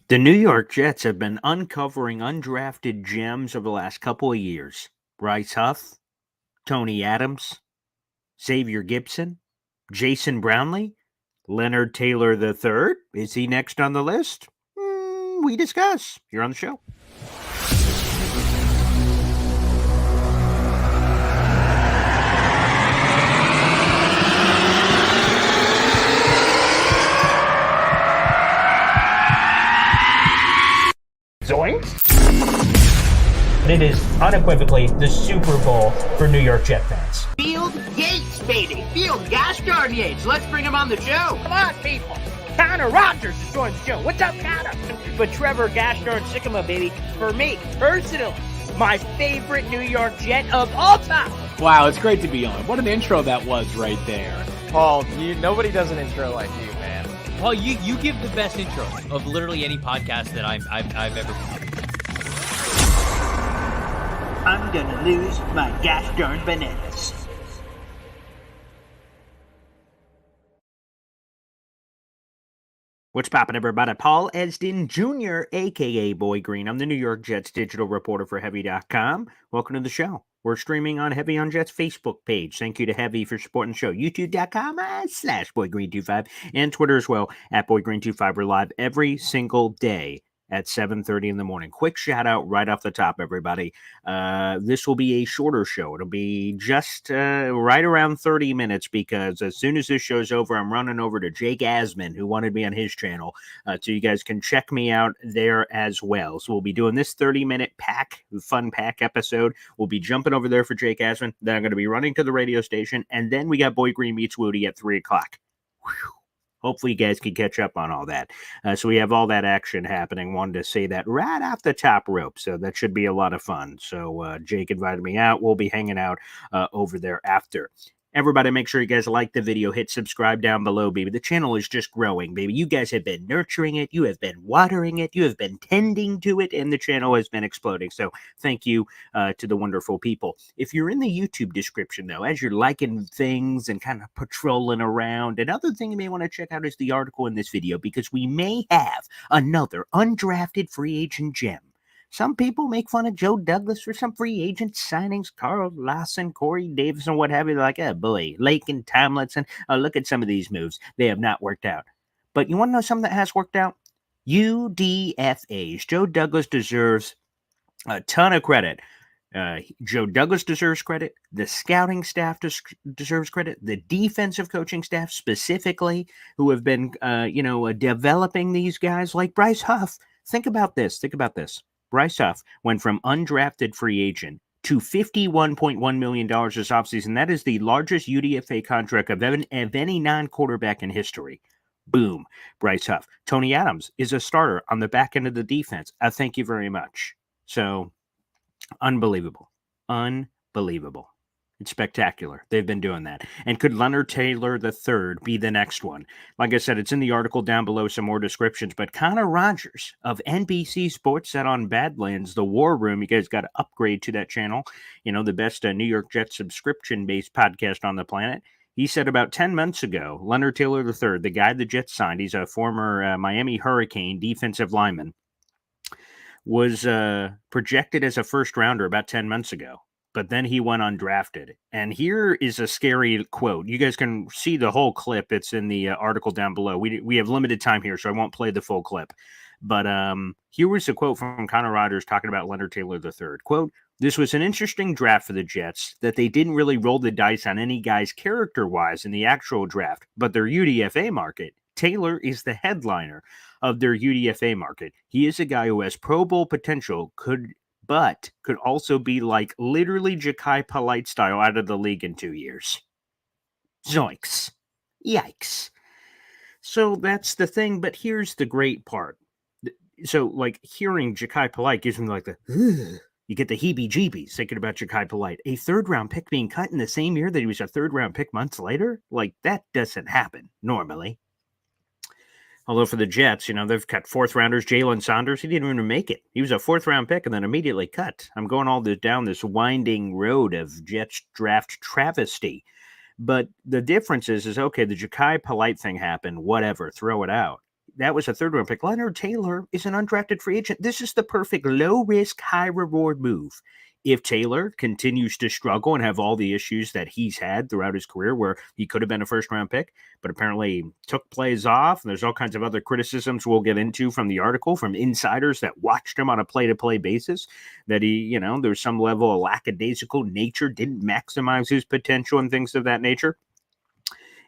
The New York Jets have been uncovering undrafted gems over the last couple of years. Bryce Huff, Tony Adams, Xavier Gibson, Jason Brownlee, Leonard Taylor III. Is he next on the list? We discuss here on the show. Zoinks! It is unequivocally the Super Bowl for New York Jet fans. Field Yates, baby. Field Gosh darn Yates. Let's bring him on the show. Come on, people. Connor Rogers is joining the show. What's up, Connor? But Trevor Gosh darn Sycamore, baby, for me, personally, my favorite New York Jet of all time. Wow, it's great to be on. What an intro that was right there. Paul, nobody does an intro like you, man. Paul, you give the best intro of literally any podcast that I've ever done. I'm gonna lose my gosh darn bananas. What's poppin', everybody? Paul Esdin Jr., a.k.a. Boy Green. I'm the New York Jets digital reporter for Heavy.com. Welcome to the show. We're streaming on Heavy on Jets Facebook page. Thank you to Heavy for supporting the show. YouTube.com/BoyGreen25 and Twitter as well at BoyGreen25. We're live every single day at 7:30 in the morning. Quick shout out right off the top, everybody. This will be a shorter show. It'll be just right around 30 minutes because as soon as this show's over, I'm running over to Jake Asman, who wanted me on his channel. So you guys can check me out there as well. So we'll be doing this 30-minute fun pack episode. We'll be jumping over there for Jake Asman. Then I'm going to be running to the radio station. And then we got Boy Green Meets Woody at 3 o'clock. Whew. Hopefully you guys can catch up on all that. So we have all that action happening. Wanted to say that right off the top rope. So that should be a lot of fun. So Jake invited me out. We'll be hanging out over there after. Everybody, make sure you guys like the video. Hit subscribe down below, baby. The channel is just growing, baby. You guys have been nurturing it. You have been watering it. You have been tending to it, and the channel has been exploding. So thank you to the wonderful people. If you're in the YouTube description, though, as you're liking things and kind of patrolling around, another thing you may want to check out is the article in this video because we may have another undrafted free agent gem. Some people make fun of Joe Douglas for some free agent signings, Carl Lawson, Corey Davis, and what have you. They're like, oh boy, Lakin, Tomlinson. Look at some of these moves. They have not worked out. But you want to know something that has worked out? UDFAs. Joe Douglas deserves a ton of credit. Joe Douglas deserves credit. The scouting staff deserves credit. The defensive coaching staff specifically, who have been, developing these guys like Bryce Huff. Think about this. Bryce Huff went from undrafted free agent to $51.1 million this offseason. That is the largest UDFA contract of any non-quarterback in history. Boom. Bryce Huff. Tony Adams is a starter on the back end of the defense. Thank you very much. So, unbelievable. It's spectacular. They've been doing that. And could Leonard Taylor III be the next one? Like I said, it's in the article down below, some more descriptions. But Connor Rogers of NBC Sports said on Badlands, the War Room, you guys got to upgrade to that channel. You know, the best New York Jets subscription-based podcast on the planet. He said about 10 months ago, Leonard Taylor III, the guy the Jets signed, he's a former Miami Hurricane defensive lineman, was projected as a first-rounder about 10 months ago. But then he went undrafted. And here is a scary quote. You guys can see the whole clip. It's in the article down below. We have limited time here, so I won't play the full clip. But here was a quote from Connor Rogers talking about Leonard Taylor III. Quote, "This was an interesting draft for the Jets that they didn't really roll the dice on any guys character-wise in the actual draft, but their UDFA market. Taylor is the headliner of their UDFA market. He is a guy who has Pro Bowl potential, but could also be like literally Ja'Kai Polite style out of the league in 2 years." Zoinks. Yikes. So that's the thing, but here's the great part. So, like, hearing Ja'Kai Polite gives me like the, you get the heebie-jeebies thinking about Ja'Kai Polite. A third-round pick being cut in the same year that he was a third-round pick months later? Like, that doesn't happen normally. Although for the Jets, they've cut fourth-rounders. Jalen Saunders, he didn't even make it. He was a fourth-round pick and then immediately cut. I'm going all down this winding road of Jets draft travesty. But the difference is okay, the Ja'Kai Polite thing happened, whatever, throw it out. that was a third-round pick. Leonard Taylor is an undrafted free agent. This is the perfect low-risk, high-reward move. If Taylor continues to struggle and have all the issues that he's had throughout his career, where he could have been a first-round pick, but apparently took plays off, and there's all kinds of other criticisms we'll get into from the article, from insiders that watched him on a play-to-play basis, that he, there's some level of lackadaisical nature, didn't maximize his potential and things of that nature.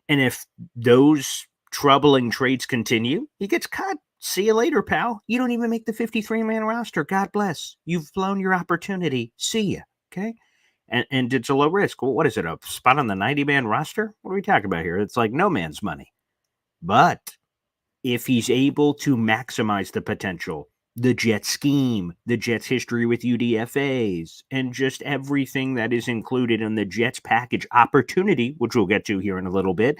And if those troubling traits continue, he gets cut. See you later, pal. You don't even make the 53-man roster. God bless. You've blown your opportunity. See ya. Okay? And it's a low risk. Well, what is it, a spot on the 90-man roster? What are we talking about here? It's like no man's money. But if he's able to maximize the potential, the Jets scheme, the Jets history with UDFAs, and just everything that is included in the Jets package opportunity, which we'll get to here in a little bit,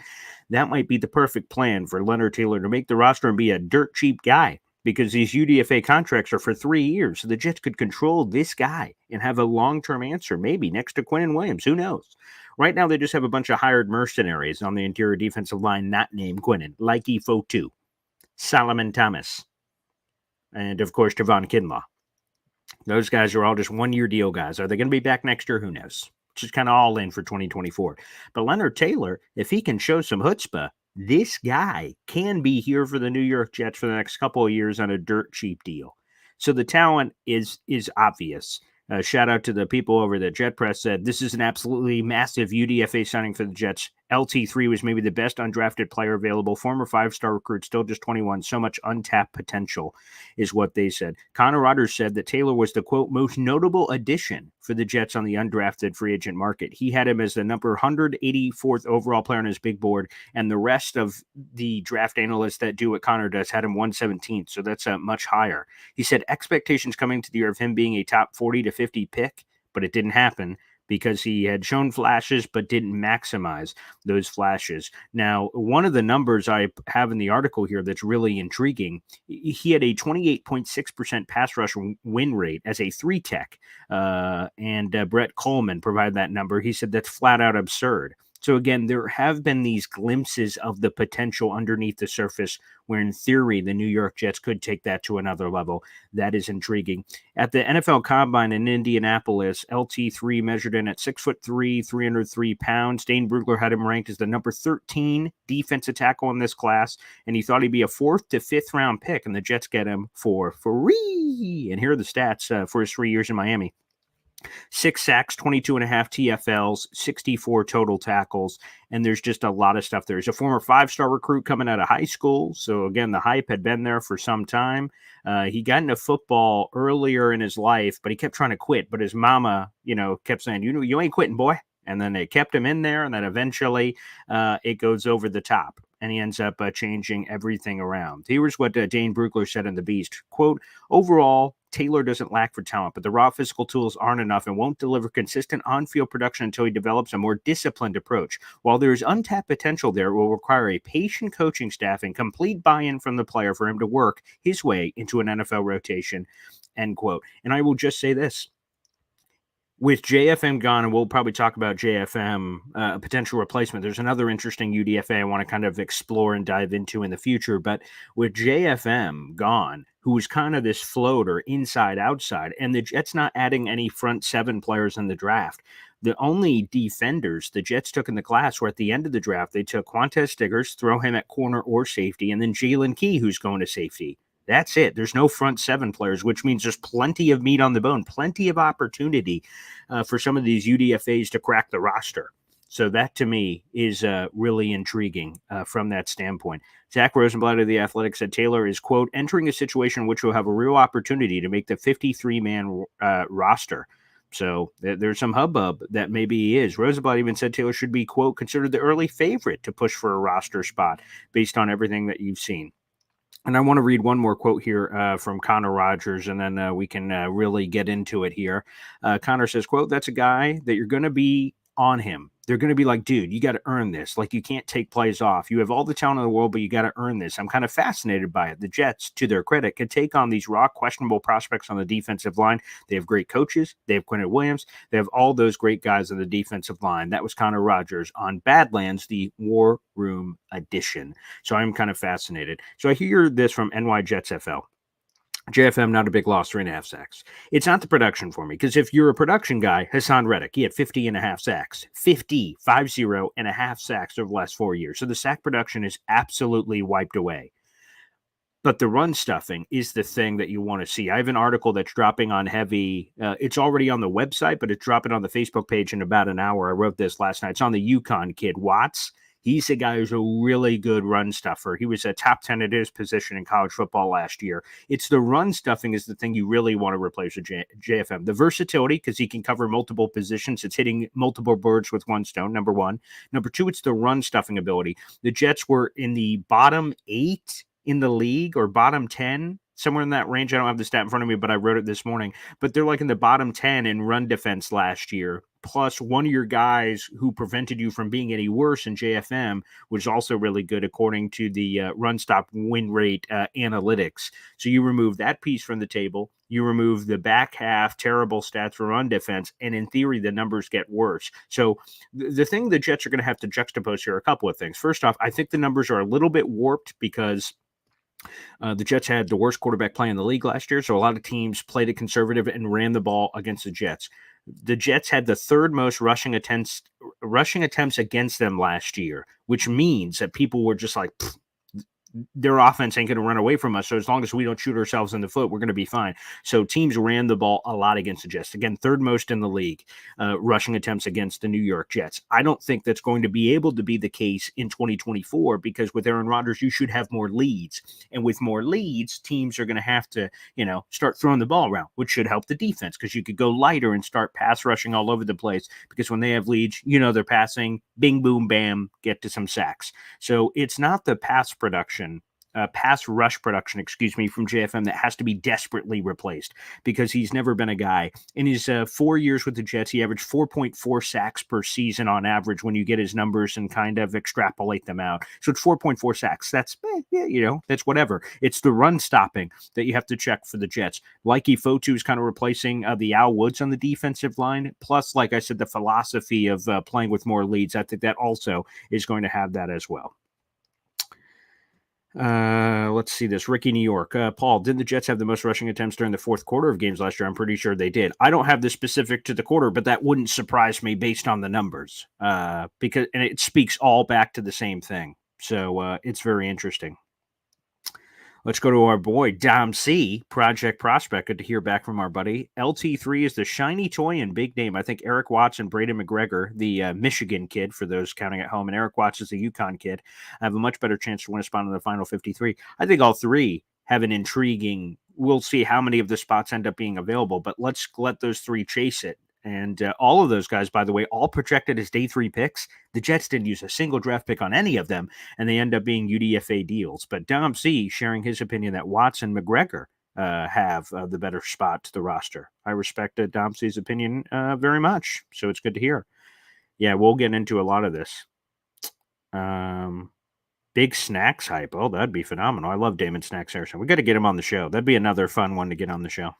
that might be the perfect plan for Leonard Taylor to make the roster and be a dirt cheap guy, because these UDFA contracts are for 3 years. So the Jets could control this guy and have a long-term answer, maybe next to Quinnen Williams. Who knows? Right now, they just have a bunch of hired mercenaries on the interior defensive line not named Quinnen, like Fotu, Solomon Thomas, and, of course, Javon Kinlaw. Those guys are all just one-year deal guys. Are they going to be back next year? Who knows? Just kind of all in for 2024. But Leonard Taylor, if he can show some chutzpah, this guy can be here for the New York Jets for the next couple of years on a dirt cheap deal. So the talent is obvious. Shout out to the people over the Jet Press said, this is an absolutely massive UDFA signing for the Jets. LT3 was maybe the best undrafted player available. Former 5-star recruit, still just 21. So much untapped potential is what they said. Connor Rodgers said that Taylor was the, quote, most notable addition for the Jets on the undrafted free agent market. He had him as the number 184th overall player on his big board, and the rest of the draft analysts that do what Connor does had him 117th, so that's much higher. He said expectations coming to the year of him being a top 40 to 50 pick, but it didn't happen, because he had shown flashes but didn't maximize those flashes. Now, one of the numbers I have in the article here that's really intriguing, he had a 28.6% pass rush win rate as a 3-tech, and Brett Coleman provided that number. He said that's flat out absurd. So again, there have been these glimpses of the potential underneath the surface where, in theory, the New York Jets could take that to another level. That is intriguing. At the NFL Combine in Indianapolis, LT3 measured in at 6'3", 303 pounds. Dane Brugler had him ranked as the number 13 defensive tackle in this class, and he thought he'd be a 4th to 5th round pick, and the Jets get him for free. And here are the stats for his 3 years in Miami. 6 sacks, 22.5 TFLs, 64 total tackles, and there's just a lot of stuff there. He's a former 5-star recruit coming out of high school, so again, the hype had been there for some time. He got into football earlier in his life, but he kept trying to quit, but his mama, kept saying, you ain't quitting, boy. And then they kept him in there, and then eventually it goes over the top, and he ends up changing everything around. Here's what Dane Brugler said in The Beast, quote, overall, Taylor doesn't lack for talent, but the raw physical tools aren't enough and won't deliver consistent on-field production until he develops a more disciplined approach. While there is untapped potential there, it will require a patient coaching staff and complete buy-in from the player for him to work his way into an NFL rotation, end quote. And I will just say this. With JFM gone, and we'll probably talk about JFM, a potential replacement, there's another interesting UDFA I want to kind of explore and dive into in the future. But with JFM gone, who was kind of this floater inside-outside, and the Jets not adding any front 7 players in the draft, the only defenders the Jets took in the class were at the end of the draft. They took Quantez Stiggers, throw him at corner or safety, and then Jalen Key, who's going to safety. That's it. There's no front 7 players, which means there's plenty of meat on the bone, plenty of opportunity for some of these UDFAs to crack the roster. So that, to me, is really intriguing from that standpoint. Zach Rosenblatt of The Athletic said Taylor is, quote, entering a situation in which we'll have a real opportunity to make the 53-man roster. So there's some hubbub that maybe he is. Rosenblatt even said Taylor should be, quote, considered the early favorite to push for a roster spot based on everything that you've seen. And I want to read one more quote here from Connor Rodgers, and then we can really get into it here. Connor says, quote, that's a guy that you're going to be on him. They're going to be like, dude, you got to earn this. Like, you can't take plays off. You have all the talent in the world, but you got to earn this. I'm kind of fascinated by it. The Jets, to their credit, could take on these raw, questionable prospects on the defensive line. They have great coaches. They have Quentin Williams. They have all those great guys on the defensive line. That was Connor Rogers on Badlands, the War Room edition. So I'm kind of fascinated. So I hear this from NY Jets FL. JFM, not a big loss, 3.5 sacks. It's not the production for me, because if you're a production guy, Hassan Reddick, he had 50.5 sacks. 50 and a half sacks over the last 4 years. So the sack production is absolutely wiped away. But the run stuffing is the thing that you want to see. I have an article that's dropping on Heavy. It's already on the website, but it's dropping on the Facebook page in about an hour. I wrote this last night. It's on the UConn kid, Watts. He's a guy who's a really good run stuffer. He was a top 10 at his position in college football last year. It's the run stuffing is the thing you really want to replace with JFM. The versatility, because he can cover multiple positions. It's hitting multiple birds with one stone, number one. Number two, it's the run stuffing ability. The Jets were in the bottom 8 in the league, or bottom 10, somewhere in that range. I don't have the stat in front of me, but I wrote it this morning. But they're like in the bottom 10 in run defense last year. Plus, one of your guys who prevented you from being any worse in JFM was also really good, according to the run stop win rate analytics. So you remove that piece from the table. You remove the back half terrible stats for run defense, and in theory, the numbers get worse. So the thing the Jets are going to have to juxtapose here are a couple of things. First off, I think the numbers are a little bit warped because the Jets had the worst quarterback play in the league last year, so a lot of teams played it conservative and ran the ball against the Jets. The Jets had the third most rushing attempts against them last year, which means that people were just like, their offense ain't going to run away from us. So as long as we don't shoot ourselves in the foot, we're going to be fine. So teams ran the ball a lot against the Jets. Again, third most in the league, rushing attempts against the New York Jets. I don't think that's going to be able to be the case in 2024, because with Aaron Rodgers, you should have more leads. And with more leads, teams are going to have to, start throwing the ball around, which should help the defense, because you could go lighter and start pass rushing all over the place, because when they have leads, they're passing, bing, boom, bam, get to some sacks. So it's not the pass rush production, from JFM that has to be desperately replaced, because he's never been a guy. In his 4 years with the Jets, he averaged 4.4 sacks per season on average when you get his numbers and kind of extrapolate them out. So it's 4.4 sacks. That's, that's whatever. It's the run stopping that you have to check for the Jets. Likey Fotu is kind of replacing the Al Woods on the defensive line. Plus, like I said, the philosophy of playing with more leads, I think that also is going to have that as well. Let's see this. Ricky, New York. Paul, didn't the Jets have the most rushing attempts during the fourth quarter of games last year? I'm pretty sure they did. I don't have the specific to the quarter, but that wouldn't surprise me based on the numbers. Because it speaks all back to the same thing. So it's very interesting. Let's go to our boy, Dom C, Project Prospect. Good to hear back from our buddy. LT3 is the shiny toy and big name. I think Eric Watts and Braden McGregor, the Michigan kid, for those counting at home, and Eric Watts is the UConn kid, have a much better chance to win a spot in the final 53. I think all three have an intriguing, we'll see how many of the spots end up being available, but let's let those three chase it. And all of those guys, by the way, all projected as day 3 picks. The Jets didn't use a single draft pick on any of them, and they end up being UDFA deals. But Dom C sharing his opinion that Watts and McGregor have the better spot to the roster. I respect Dom C's opinion very much, so it's good to hear. Yeah, we'll get into a lot of this. Big Snacks hype. Oh, that'd be phenomenal. I love Damon Snacks Harrison. We got to get him on the show. That'd be another fun one to get on the show.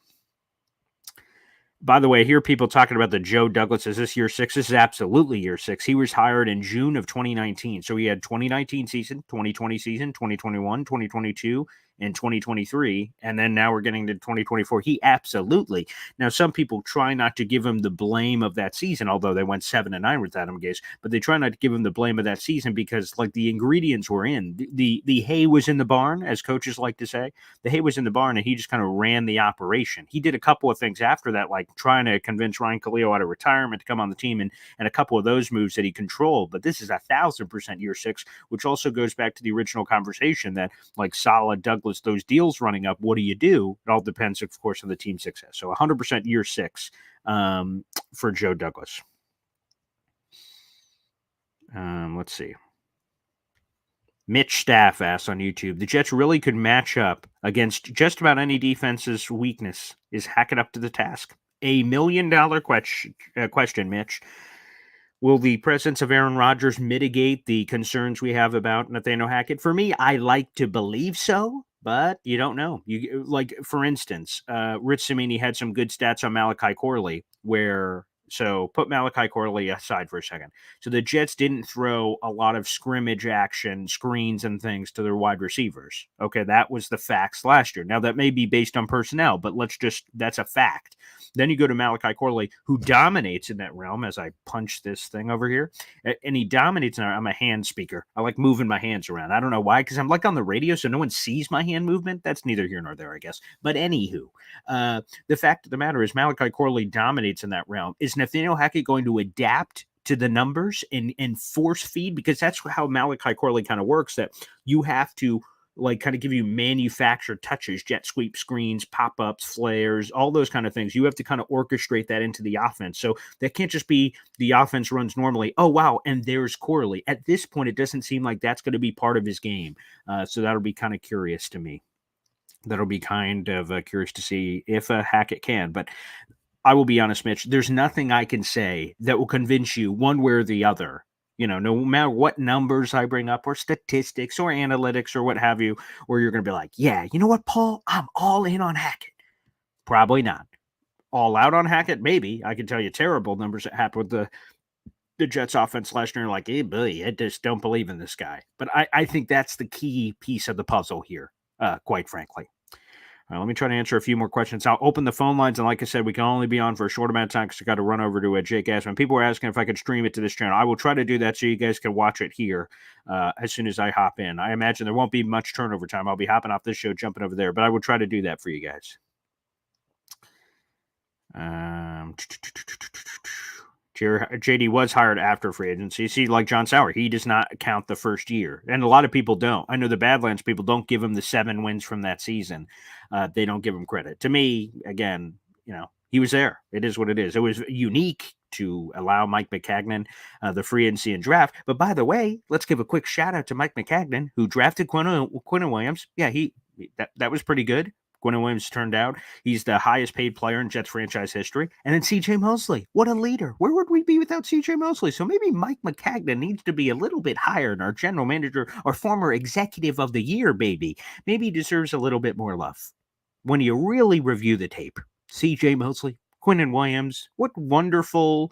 By the way, I hear people talking about the Joe Douglas. Is this year 6? This is absolutely year 6. He was hired in June of 2019. So he had 2019 season, 2020 season, 2021, 2022, and 2023. And then now we're getting to 2024. He absolutely. Now, some people try not to give him the blame of that season, although they went 7-9 with Adam Gase, but they try not to give him the blame of that season because the ingredients were in. The hay was in the barn, as coaches like to say. The hay was in the barn, and he just kind of ran the operation. He did a couple of things after that, like trying to convince Ryan Khalil out of retirement to come on the team, and a couple of those moves that he controlled. But this is 1,000% year 6, which also goes back to the original conversation that Saleh, Douglas, those deals running up, what do you do? It all depends, of course, on the team success. So 100% year 6 for Joe Douglas. Let's see. Mitch Staff asks on YouTube, the Jets really could match up against just about any defense's weakness. Is Hackett up to the task? $1 million question, Mitch. Will the presence of Aaron Rodgers mitigate the concerns we have about Nathaniel Hackett? For me, I like to believe so, but you don't know. You like, for instance, Rich Cimini had some good stats on Malachi Corley, where so put Malachi Corley aside for a second. So the Jets didn't throw a lot of scrimmage action, screens, and things to their wide receivers. Okay, that was the facts last year. Now that may be based on personnel, but that's a fact. Then you go to Malachi Corley, who dominates in that realm as I punch this thing over here. And he dominates in I'm a hand speaker. I like moving my hands around. I don't know why, because I'm like on the radio, so no one sees my hand movement. That's neither here nor there, I guess. But anywho, the fact of the matter is Malachi Corley dominates in that realm. Is Nathaniel Hackett going to adapt to the numbers and force feed? Because that's how Malachi Corley kind of works, that you have to like kind of give you manufactured touches, jet sweep screens, pop-ups, flares, all those kind of things. You have to kind of orchestrate that into the offense. So that can't just be the offense runs normally. Oh, wow. And there's Corley. At this point, it doesn't seem like that's going to be part of his game. So that'll be kind of curious to me. That'll be kind of curious to see if Hackett can. But I will be honest, Mitch, there's nothing I can say that will convince you one way or the other. No matter what numbers I bring up or statistics or analytics or what have you, where you're going to be like, yeah, you know what, Paul, I'm all in on Hackett. Probably not. All out on Hackett, maybe. I can tell you terrible numbers that happened with the Jets offense last year. Like, hey, boy, I just don't believe in this guy. But I think that's the key piece of the puzzle here, quite frankly. Let me try to answer a few more questions. I'll open the phone lines, and like I said, we can only be on for a short amount of time because I got to run over to Jake Ashman. People were asking if I could stream it to this channel. I will try to do that so you guys can watch it here as soon as I hop in. I imagine there won't be much turnover time. I'll be hopping off this show, jumping over there, but I will try to do that for you guys. JD was hired after free agency. See, like John Sauer, he does not count the first year. And a lot of people don't. I know the Badlands people don't give him the 7 wins from that season. They don't give him credit. To me, again, he was there. It is what it is. It was unique to allow Mike Maccagnan the free agency and draft. But by the way, let's give a quick shout out to Mike Maccagnan, who drafted Quinnen Williams. Yeah, that was pretty good. Quinnen Williams turned out. He's the highest paid player in Jets franchise history. And then C.J. Mosley. What a leader. Where would we be without C.J. Mosley? So maybe Mike Maccagnan needs to be a little bit higher than our general manager or former executive of the year, baby. Maybe he deserves a little bit more love. When you really review the tape, C.J. Mosley, Quinnen Williams, what wonderful,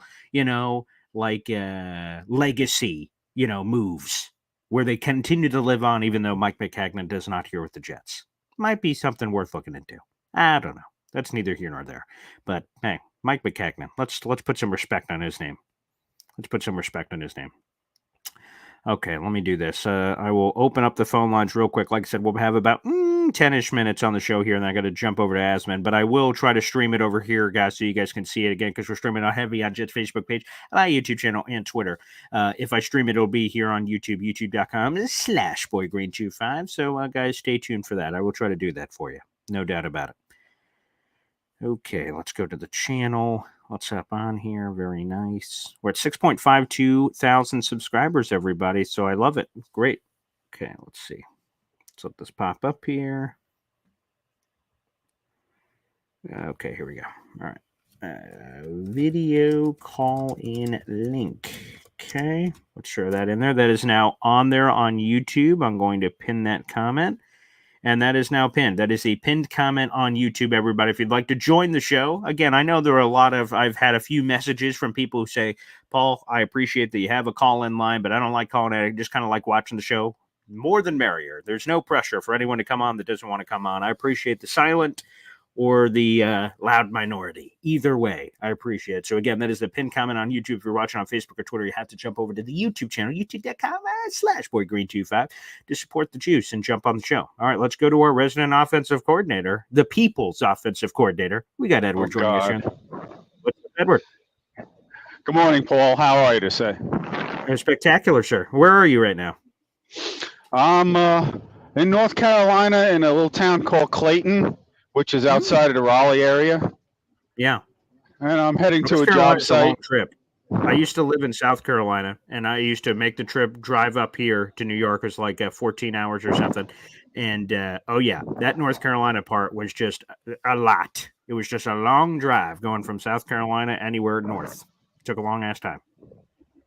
legacy, moves where they continue to live on even though Mike Maccagnan does not here with the Jets. Might be something worth looking into. I don't know. That's neither here nor there. But hey, Mike Maccagnan. Let's put some respect on his name. Okay, let me do this. I will open up the phone lines real quick. Like I said, we'll have about 10-ish minutes on the show here, and I got to jump over to Asman. But I will try to stream it over here, guys, so you guys can see it again, because we're streaming on heavy on Jet's Facebook page, my YouTube channel, and Twitter. If I stream it, it'll be here on YouTube, youtube.com/boygreen25. So, guys, stay tuned for that. I will try to do that for you. No doubt about it. Okay, let's go to the channel. Let's hop on here. Very nice. We're at 6.52 thousand subscribers, everybody. So I love it. Great. Okay, let's see. Let's let this pop up here. Okay, here we go. All right. Video call-in link. Okay, let's share that in there. That is now on there on YouTube. I'm going to pin that comment. And that is now pinned. That is a pinned comment on YouTube, everybody. If you'd like to join the show, again, I know there are I've had a few messages from people who say, Paul, I appreciate that you have a call-in line, but I don't like calling it. I just kind of like watching the show. More than merrier. There's no pressure for anyone to come on that doesn't want to come on. I appreciate the silent or the loud minority. Either way, I appreciate it. So again, that is the pinned comment on YouTube. If you're watching on Facebook or Twitter, you have to jump over to the YouTube channel, youtube.com/boygreen25 to support the juice and jump on the show. All right, let's go to our resident offensive coordinator, the people's offensive coordinator. We got Edward joining us here. What's up, Edward? Good morning, Paul. How are you today? Spectacular, sir. Where are you right now? I'm in North Carolina in a little town called Clayton, which is outside of the Raleigh area. Yeah. And I'm heading to a job Carolina's site. a long trip. I used to live in South Carolina, and I used to make the trip, drive up here to New York. It was like 14 hours or something. And, oh, yeah, that North Carolina part was just a lot. It was just a long drive going from South Carolina anywhere north. It took a long-ass time.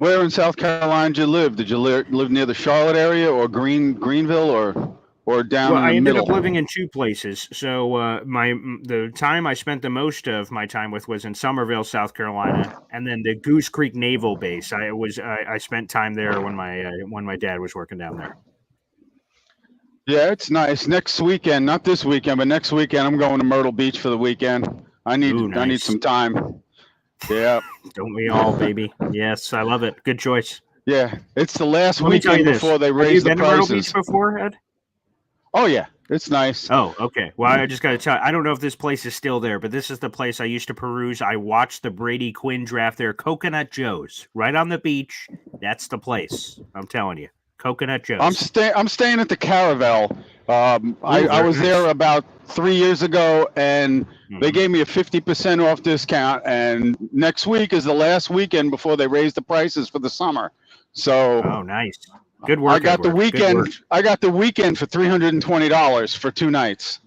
Where in South Carolina did you live? Did you live near the Charlotte area or Greenville or down Well, in I the ended middle? up living in two places. So the time I spent the most of my time with was in Somerville, South Carolina, and then the Goose Creek Naval Base. I spent time there when my dad was working down there. Yeah, it's nice. Next weekend, not this weekend, but next weekend, I'm going to Myrtle Beach for the weekend. I need Nice. some time. Yeah. Don't we all, baby? Yes, I love it. Good choice. Yeah, it's the last Let me tell you weekend this. before they Have you raise the been to Myrtle prices. Beach before, Ed? Oh yeah, it's nice. Oh, okay. Well, I just got to tell you, I don't know if this place is still there, but this is the place I used to peruse. I watched the Brady Quinn draft there. Coconut Joe's, right on the beach. That's the place. I'm telling you. Coconut Joe's. I'm staying at the Caravel. I was there about 3 years ago, and they gave me a 50% off discount. And next week is the last weekend before they raise the prices for the summer. So oh, nice. Good work. I got Edward. the weekend. I got the weekend for $320 for 2 nights.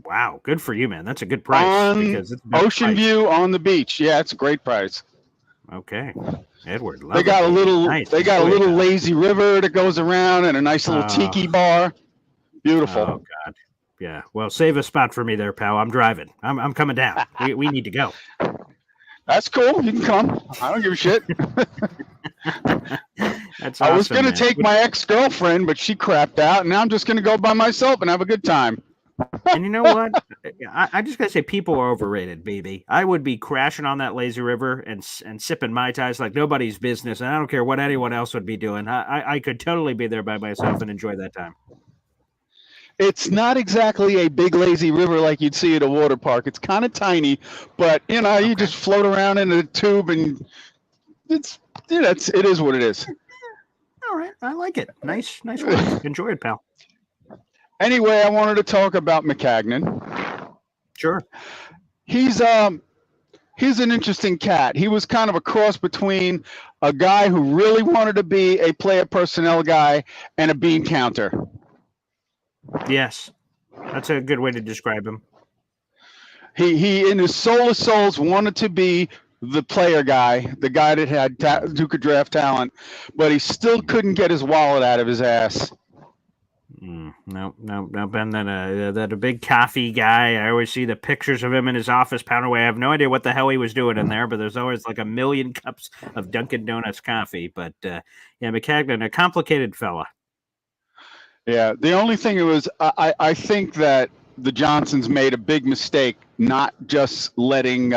Wow, good for you, man. That's a good price. On because it's Ocean View on the beach. Yeah, it's a great price. Okay, Edward. They got a little. Nice. They got a little lazy river that goes around, and a nice little tiki bar. Beautiful. Oh God. Yeah. Well, save a spot for me there, pal. I'm driving. I'm coming down. We need to go. That's cool. You can come. I don't give a shit. That's I was awesome, gonna man. take my ex-girlfriend, but she crapped out, and now I'm just gonna go by myself and have a good time. And you know what? I just gotta say, people are overrated, baby. I would be crashing on that lazy river and sipping Mai Tais like nobody's business, and I don't care what anyone else would be doing. I could totally be there by myself and enjoy that time. It's not exactly a big lazy river like you'd see at a water park. It's kind of tiny, but you just float around in a tube, and it is what it is. All right, I like it. Nice work. Enjoy it, pal. Anyway, I wanted to talk about McCagnon. Sure. He's an interesting cat. He was kind of a cross between a guy who really wanted to be a player personnel guy and a bean counter. Yes, that's a good way to describe him. He in his soul of souls wanted to be the player guy, the guy that had who could draft talent, but he still couldn't get his wallet out of his ass. No, Ben, that a big coffee guy. I always see the pictures of him in his office pound away. I have no idea what the hell he was doing in there, but there's always like 1 million cups of Dunkin' Donuts coffee. But yeah, McCagnon, a complicated fella. Yeah, the only thing was, I think that the Johnsons made a big mistake not just letting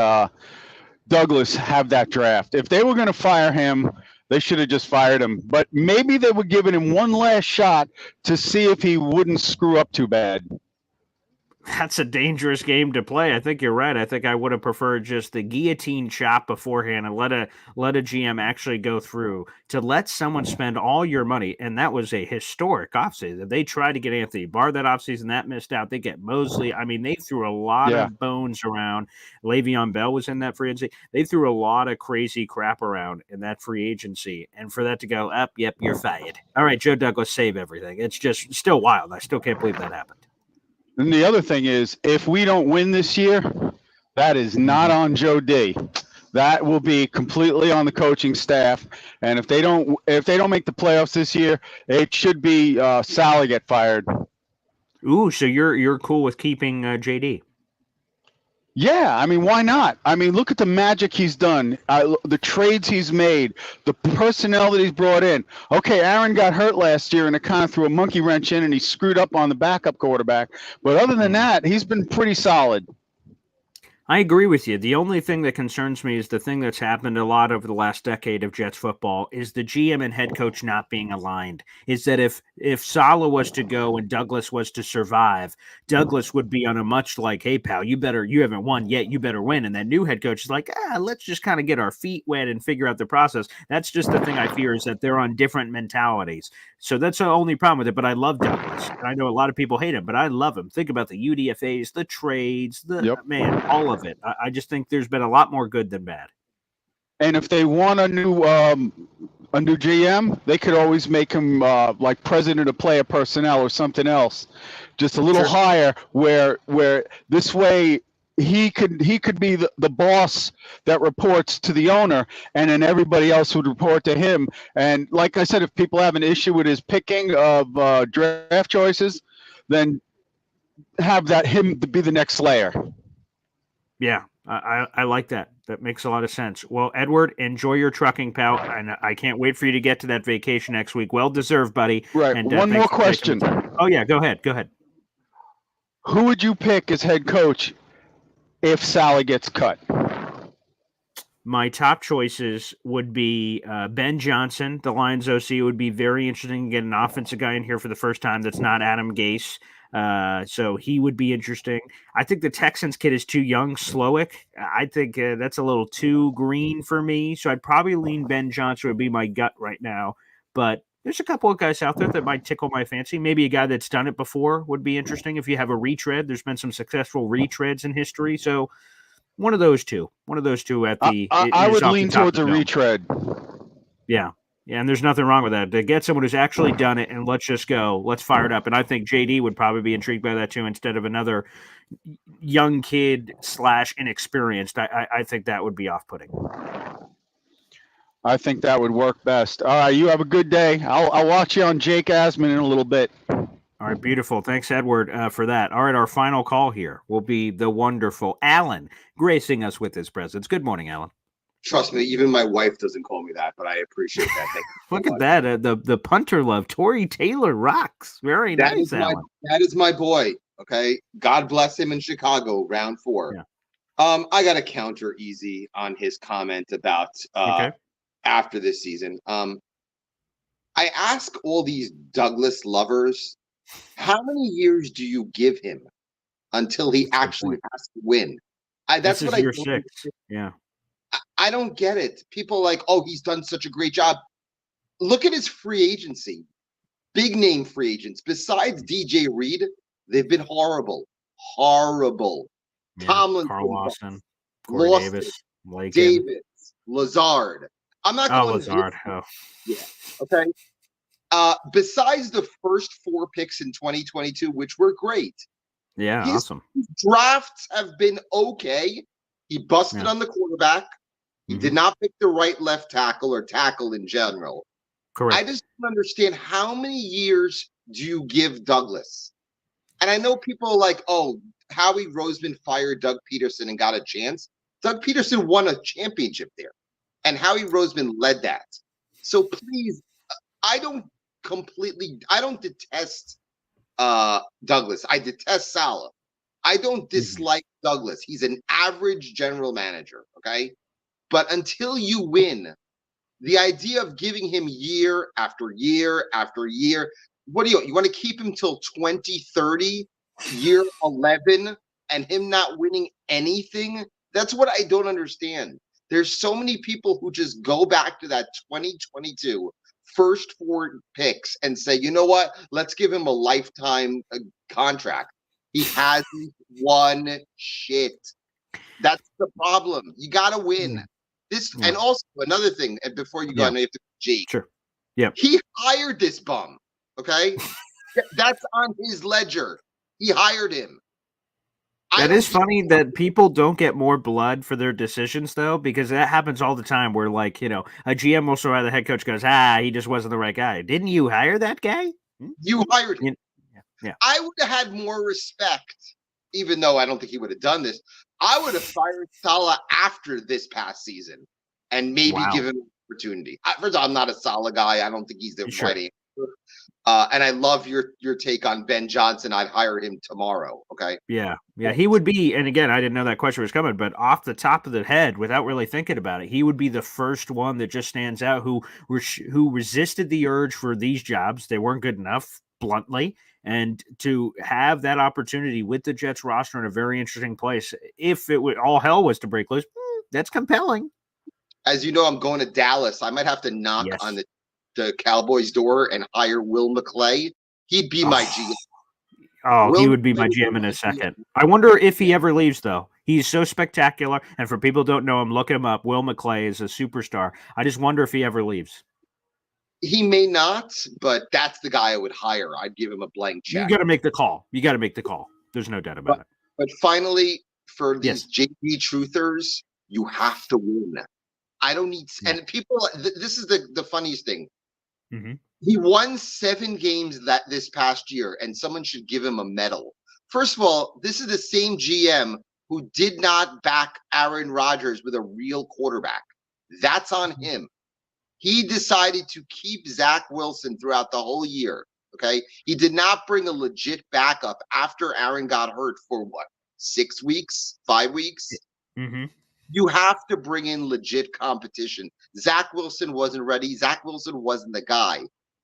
Douglas have that draft. If they were going to fire him, they should have just fired him. But maybe they were giving him one last shot to see if he wouldn't screw up too bad. That's a dangerous game to play. I think you're right. I think I would have preferred just the guillotine chop beforehand and let a GM actually go through to let someone spend all your money. And that was a historic offseason. They tried to get Anthony Barr that offseason. That missed out. They get Mosley. I mean, they threw a lot of bones around. Le'Veon Bell was in that free agency. They threw a lot of crazy crap around in that free agency. And for that to go up, yep, you're fired. All right, Joe Douglas, save everything. It's just still wild. I still can't believe that happened. And the other thing is, if we don't win this year, that is not on Joe D. That will be completely on the coaching staff. And if they don't make the playoffs this year, it should be Sally get fired. Ooh, so you're cool with keeping JD? Yeah, I mean, why not? I mean, look at the magic he's done, the trades he's made, the personnel that he's brought in. Okay, Aaron got hurt last year, and it kind of threw a monkey wrench in, and he screwed up on the backup quarterback. But other than that, he's been pretty solid. I agree with you. The only thing that concerns me is the thing that's happened a lot over the last decade of Jets football is the GM and head coach not being aligned. Is that if Saleh was to go and Douglas was to survive, Douglas would be on a much like, hey, pal, you haven't won yet, you better win. And that new head coach is like, let's just kind of get our feet wet and figure out the process. That's just the thing I fear is that they're on different mentalities. So that's the only problem with it. But I love Douglas. I know a lot of people hate him, but I love him. Think about the UDFAs, the trades, man, all of it. I just think there's been a lot more good than bad. And if they want a new GM, they could always make him like president of player personnel or something else, just a little higher. Where this way, he could be the boss that reports to the owner, and then everybody else would report to him. And like I said, if people have an issue with his picking of draft choices, then have that him to be the next Slayer. Yeah, I like that. That makes a lot of sense. Well, Edward, enjoy your trucking, pal, and I can't wait for you to get to that vacation next week. Well deserved, buddy. Right. And One more question. Oh yeah, go ahead. Go ahead. Who would you pick as head coach if Saleh gets cut? My top choices would be Ben Johnson, the Lions OC. It would be very interesting to get an offensive guy in here for the first time that's not Adam Gase. So he would be interesting. I think the Texans kid is too young, Slowick. I think that's a little too green for me. So I'd probably lean Ben Johnson would be my gut right now. But there's a couple of guys out there that might tickle my fancy. Maybe a guy that's done it before would be interesting if you have a retread. There's been some successful retreads in history. So one of those two at the. I would lean towards a retread. Yeah. Yeah, and there's nothing wrong with that. To get someone who's actually done it and let's just go, let's fire it up. And I think JD would probably be intrigued by that too, instead of another young kid / inexperienced. I think that would be off-putting. I think that would work best. All right, you have a good day. I'll watch you on Jake Asman in a little bit. All right, beautiful. Thanks, Edward, for that. All right, our final call here will be the wonderful Alan gracing us with his presence. Good morning, Alan. Trust me, even my wife doesn't call me that, but I appreciate that. Thank you so Look at much. that. The punter love. Tory Taylor rocks. Very nice, Alan. That is my boy. Okay. God bless him in Chicago, round 4. Yeah. I got to counter easy on his comment about after this season. I ask all these Douglas lovers, how many years do you give him until he actually has to win? That's what year 6. Yeah. I don't get it. People are like, oh, he's done such a great job. Look at his free agency. Big name free agents. Besides DJ Reed, they've been horrible. Horrible. Yeah, Tomlin. Carl Lawson. Corey Davis. Davis. Lazard. I'm not going Lazard. Oh. Yeah. Okay. Besides the first 4 picks in 2022, which were great. Yeah, awesome. His drafts have been okay. He busted on the quarterback. He did not pick the right left tackle or tackle in general. Correct. I just don't understand, how many years do you give Douglas? And I know people are like, oh, Howie Roseman fired Doug Peterson and got a chance. Doug Peterson won a championship there, and Howie Roseman led that. So please, I don't detest Douglas. I detest Saleh. I don't dislike Douglas. He's an average general manager, okay? But until you win, the idea of giving him year after year after year, what do you want to keep him till 2030, year 11, and him not winning anything? That's what I don't understand. There's so many people who just go back to that 2022 first 4 picks and say, you know what? Let's give him a lifetime contract. He hasn't won shit. That's the problem. You got to win. And also another thing, and before you go, I know you have to Jake. Sure. Yeah. He hired this bum. Okay. That's on his ledger. He hired him. That is funny that people don't get more blood for their decisions, though, because that happens all the time where, like, a GM will throw out the head coach goes, he just wasn't the right guy. Didn't you hire that guy? You hired him. Yeah. I would have had more respect, even though I don't think he would have done this. I would have fired Saleh after this past season and maybe given him an opportunity. First of all, I'm not a Saleh guy. I don't think he's the right answer. And I love your take on Ben Johnson. I'd hire him tomorrow. Okay. Yeah. He would be, and again, I didn't know that question was coming, but off the top of the head, without really thinking about it, he would be the first one that just stands out who resisted the urge for these jobs. They weren't good enough, bluntly. And to have that opportunity with the Jets roster in a very interesting place, if it would all hell was to break loose, that's compelling. As you know, I'm going to Dallas. I might have to knock on the Cowboys' door and hire Will McClay. He'd be my GM. He would be my GM in a second. I wonder if he ever leaves, though. He's so spectacular. And for people who don't know him, look him up. Will McClay is a superstar. I just wonder if he ever leaves. He may not, but that's the guy I would hire. I'd give him a blank check. You got to make the call. There's no doubt about it. But finally, for these JV truthers, you have to win. I don't need, and people, this is the funniest thing. Mm-hmm. He won 7 games this past year, and someone should give him a medal. First of all, this is the same GM who did not back Aaron Rodgers with a real quarterback. That's on him. He decided to keep Zach Wilson throughout the whole year. Okay. He did not bring a legit backup after Aaron got hurt for what? 6 weeks, 5 weeks. Mm-hmm. You have to bring in legit competition. Zach Wilson wasn't ready. Zach Wilson wasn't the guy.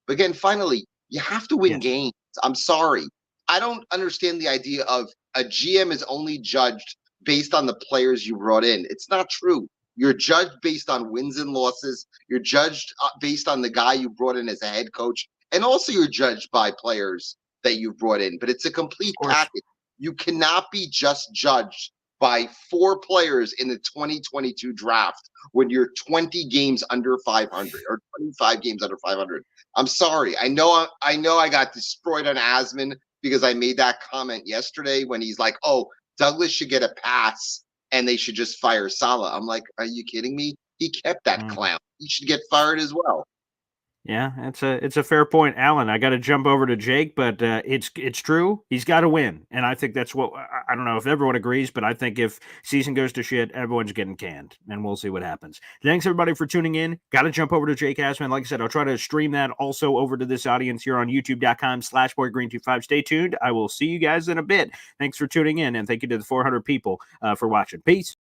But again, finally, you have to win games. I'm sorry. I don't understand the idea of a GM is only judged based on the players you brought in. It's not true. You're judged based on wins and losses. You're judged based on the guy you brought in as a head coach. And also you're judged by players that you've brought in. But it's a complete package. You cannot be just judged by 4 players in the 2022 draft when you're 20 games under 500 or 25 games under 500. I'm sorry. I know I got destroyed on Asman because I made that comment yesterday when he's like, oh, Douglas should get a pass and they should just fire Saleh. I'm like, are you kidding me? He kept that clown. He should get fired as well. Yeah, it's a fair point, Alan. I got to jump over to Jake, but it's true. He's got to win, and I think that's what I don't know if everyone agrees, but I think if season goes to shit, everyone's getting canned, and we'll see what happens. Thanks everybody for tuning in. Got to jump over to Jake Asman. Like I said, I'll try to stream that also over to this audience here on YouTube.com/BoyGreen25. Stay tuned. I will see you guys in a bit. Thanks for tuning in, and thank you to the 400 people for watching. Peace.